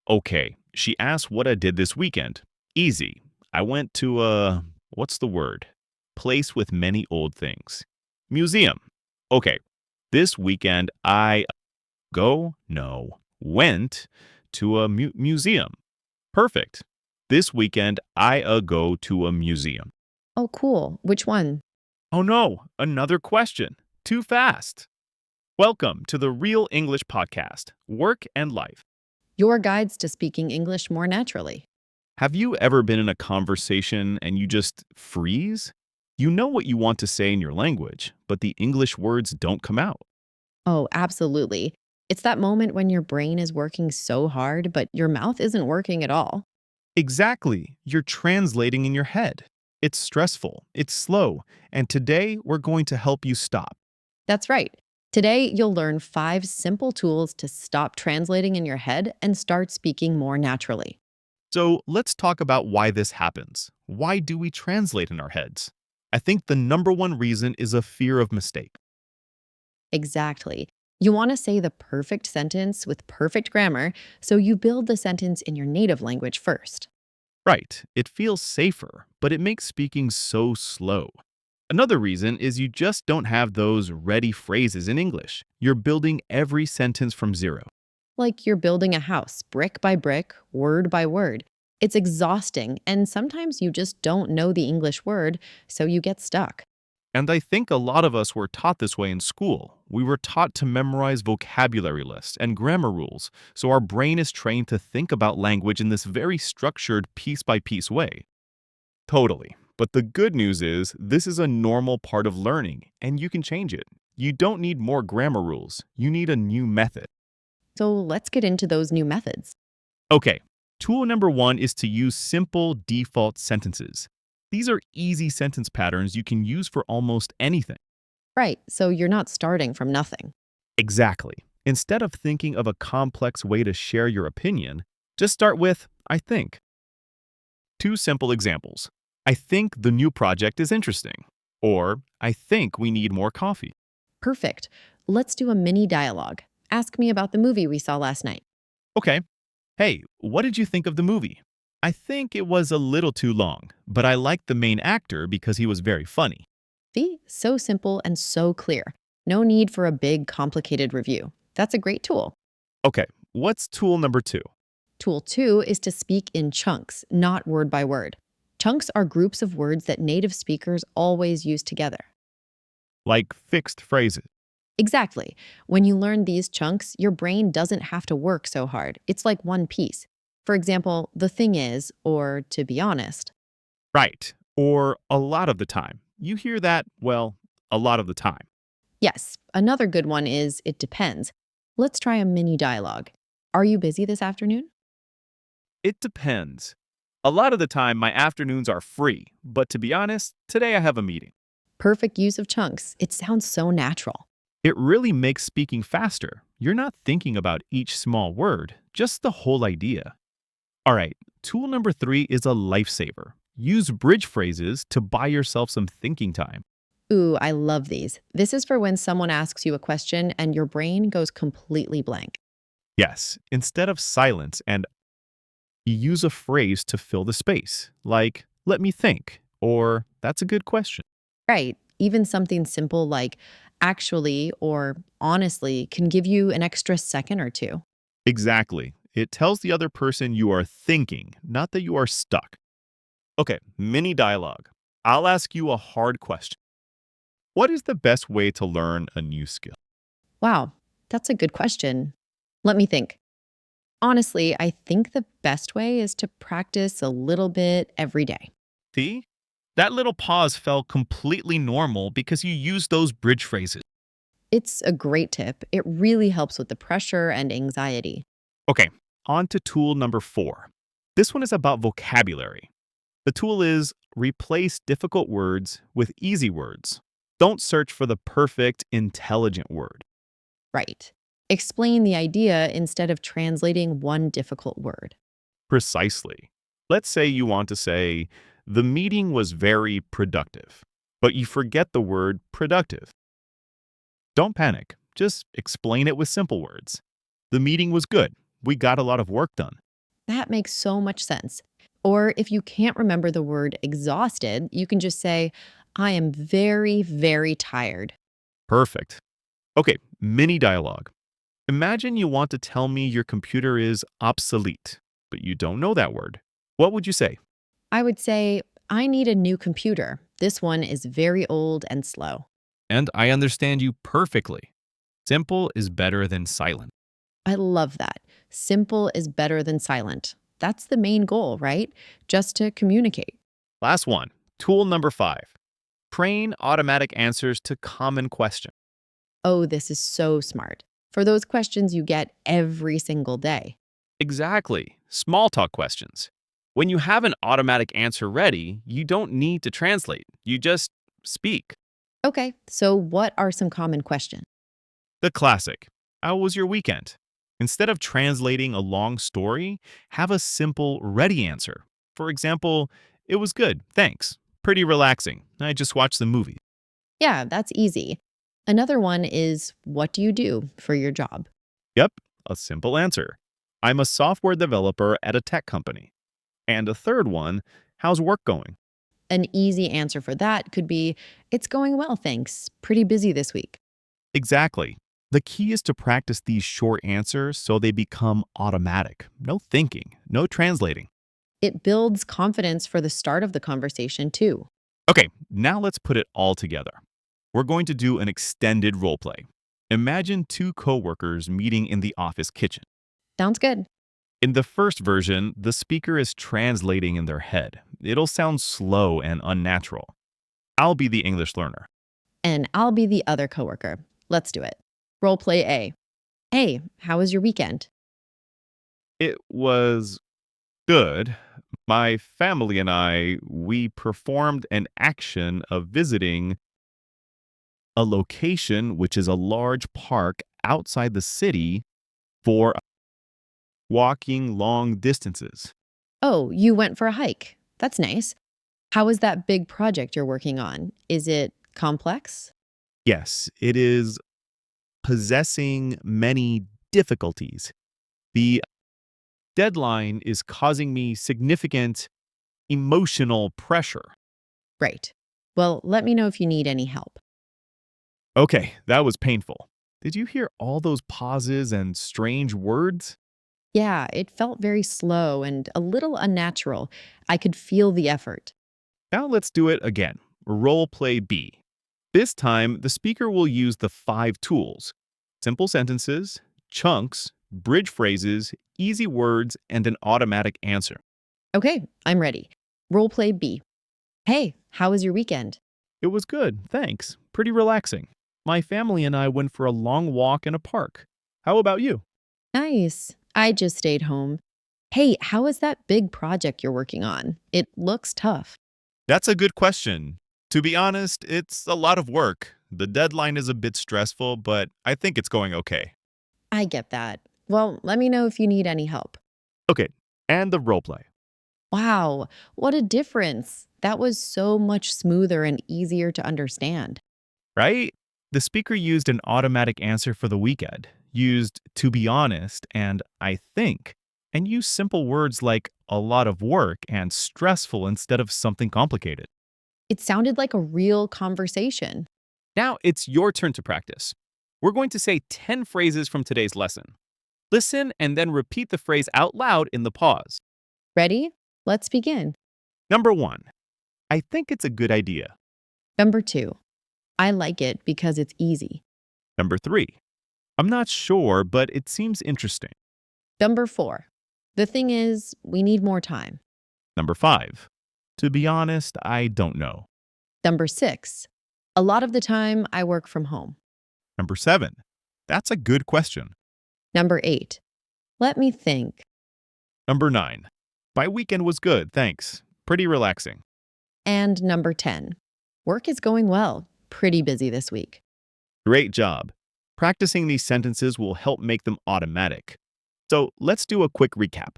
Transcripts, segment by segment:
Okay, she asked what I did this weekend. Easy. I went to what's the word? Place with many old things. Museum. Okay, this weekend I went to a museum. Perfect. This weekend I go to a museum. Oh, cool. Which one? Oh no, another question. Too fast. Welcome to the Real English Podcast, Work and Life. Your guides to speaking English more naturally. Have you ever been in a conversation and you just freeze? You know what you want to say in your language, but the English words don't come out. Oh, absolutely. It's that moment when your brain is working so hard, but your mouth isn't working at all. Exactly. You're translating in your head. It's stressful, it's slow, and today we're going to help you stop. That's right. Today, you'll learn 5 simple tools to stop translating in your head and start speaking more naturally. So let's talk about why this happens. Why do we translate in our heads? I think the number one reason is a fear of mistake. Exactly. You want to say the perfect sentence with perfect grammar, so you build the sentence in your native language first. Right, it feels safer, but it makes speaking so slow. Another reason is you just don't have those ready phrases in English. You're building every sentence from zero. Like you're building a house brick by brick, word by word. It's exhausting, and sometimes you just don't know the English word, so you get stuck. And I think a lot of us were taught this way in school. We were taught to memorize vocabulary lists and grammar rules, so our brain is trained to think about language in this very structured piece by piece way. Totally. But the good news is this is a normal part of learning, and you can change it. You don't need more grammar rules. You need a new method. So let's get into those new methods. Okay, tool number one is to use simple default sentences. These are easy sentence patterns you can use for almost anything. Right, so you're not starting from nothing. Exactly. Instead of thinking of a complex way to share your opinion, just start with, I think. Two simple examples. I think the new project is interesting. Or, I think we need more coffee. Perfect. Let's do a mini dialogue. Ask me about the movie we saw last night. Okay. Hey, what did you think of the movie? I think it was a little too long, but I liked the main actor because he was very funny. See? So simple and so clear. No need for a big, complicated review. That's a great tool. Okay, what's tool number two? Tool 2 is to speak in chunks, not word by word. Chunks are groups of words that native speakers always use together. Like fixed phrases. Exactly. When you learn these chunks, your brain doesn't have to work so hard. It's like one piece. For example, the thing is, or to be honest. Right. Or a lot of the time. You hear that, well, a lot of the time. Yes, another good one is it depends. Let's try a mini dialogue. Are you busy this afternoon? It depends. A lot of the time, my afternoons are free, but to be honest, today I have a meeting. Perfect use of chunks. It sounds so natural. It really makes speaking faster. You're not thinking about each small word, just the whole idea. All right, tool number three is a lifesaver. Use bridge phrases to buy yourself some thinking time. Ooh, I love these. This is for when someone asks you a question and your brain goes completely blank. Yes, instead of silence and you use a phrase to fill the space, like, let me think, or that's a good question. Right. Even something simple like actually or honestly can give you an extra second or two. Exactly. It tells the other person you are thinking, not that you are stuck. Okay, mini dialogue. I'll ask you a hard question. What is the best way to learn a new skill? Wow, that's a good question. Let me think. Honestly, I think the best way is to practice a little bit every day. See? That little pause felt completely normal because you used those bridge phrases. It's a great tip. It really helps with the pressure and anxiety. Okay, on to tool number four. This one is about vocabulary. The tool is replace difficult words with easy words. Don't search for the perfect, intelligent word. Right. Explain the idea instead of translating one difficult word. Precisely. Let's say you want to say, the meeting was very productive, but you forget the word productive. Don't panic. Just explain it with simple words. The meeting was good. We got a lot of work done. That makes so much sense. Or if you can't remember the word exhausted, you can just say, I am very, very tired. Perfect. Okay, mini dialogue. Imagine you want to tell me your computer is obsolete, but you don't know that word. What would you say? I would say, I need a new computer. This one is very old and slow. And I understand you perfectly. Simple is better than silent. I love that. Simple is better than silent. That's the main goal, right? Just to communicate. Last one. Tool number 5. Train automatic answers to common questions. Oh, this is so smart. For those questions you get every single day. Exactly. Small talk questions. When you have an automatic answer ready, you don't need to translate. You just speak. Okay, so what are some common questions? The classic. How was your weekend? Instead of translating a long story, have a simple, ready answer. For example, it was good, thanks. Pretty relaxing. I just watched the movie. Yeah, that's easy. Another one is, what do you do for your job? Yep, a simple answer. I'm a software developer at a tech company. And a third one, how's work going? An easy answer for that could be, it's going well, thanks. Pretty busy this week. Exactly. The key is to practice these short answers so they become automatic. No thinking, no translating. It builds confidence for the start of the conversation, too. Okay, now let's put it all together. We're going to do an extended role play. Imagine two coworkers meeting in the office kitchen. Sounds good. In the first version, the speaker is translating in their head. It'll sound slow and unnatural. I'll be the English learner. And I'll be the other coworker. Let's do it. Role play A. Hey, how was your weekend? It was good. My family and we performed an action of visiting a location, which is a large park outside the city, for walking long distances. Oh, you went for a hike. That's nice. How is that big project you're working on? Is it complex? Yes, it is possessing many difficulties. The deadline is causing me significant emotional pressure. Right. Well, let me know if you need any help. Okay, that was painful. Did you hear all those pauses and strange words? Yeah, it felt very slow and a little unnatural. I could feel the effort. Now let's do it again. Role play B. This time, the speaker will use the 5 tools: simple sentences, chunks, bridge phrases, easy words, and an automatic answer. Okay, I'm ready. Role play B. Hey, how was your weekend? It was good, thanks. Pretty relaxing. My family and I went for a long walk in a park. How about you? Nice. I just stayed home. Hey, how is that big project you're working on? It looks tough. That's a good question. To be honest, it's a lot of work. The deadline is a bit stressful, but I think it's going okay. I get that. Well, let me know if you need any help. Okay, and the role play. Wow, what a difference. That was so much smoother and easier to understand. Right? The speaker used an automatic answer for the weekend, used to be honest and I think, and used simple words like a lot of work and stressful instead of something complicated. It sounded like a real conversation. Now it's your turn to practice. We're going to say 10 phrases from today's lesson. Listen and then repeat the phrase out loud in the pause. Ready? Let's begin. Number 1, I think it's a good idea. Number 2, I like it because it's easy. Number 3, I'm not sure, but it seems interesting. Number 4, the thing is, we need more time. Number 5, to be honest, I don't know. Number 6, a lot of the time I work from home. Number 7, that's a good question. Number 8, let me think. Number 9, my weekend was good, thanks. Pretty relaxing. And number 10, work is going well. Pretty busy this week. Great job. Practicing these sentences will help make them automatic. So let's do a quick recap.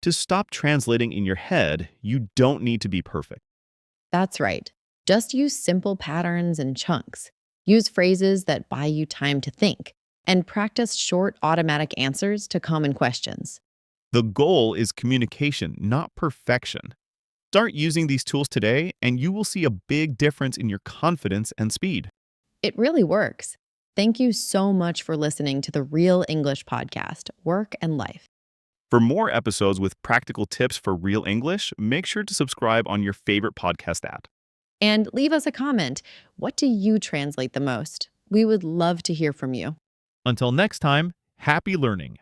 To stop translating in your head, you don't need to be perfect. That's right. Just use simple patterns and chunks. Use phrases that buy you time to think. And practice short automatic answers to common questions. The goal is communication, not perfection. Start using these tools today, and you will see a big difference in your confidence and speed. It really works. Thank you so much for listening to the Real English podcast, Work and Life. For more episodes with practical tips for real English, make sure to subscribe on your favorite podcast app. And leave us a comment. What do you translate the most? We would love to hear from you. Until next time, happy learning.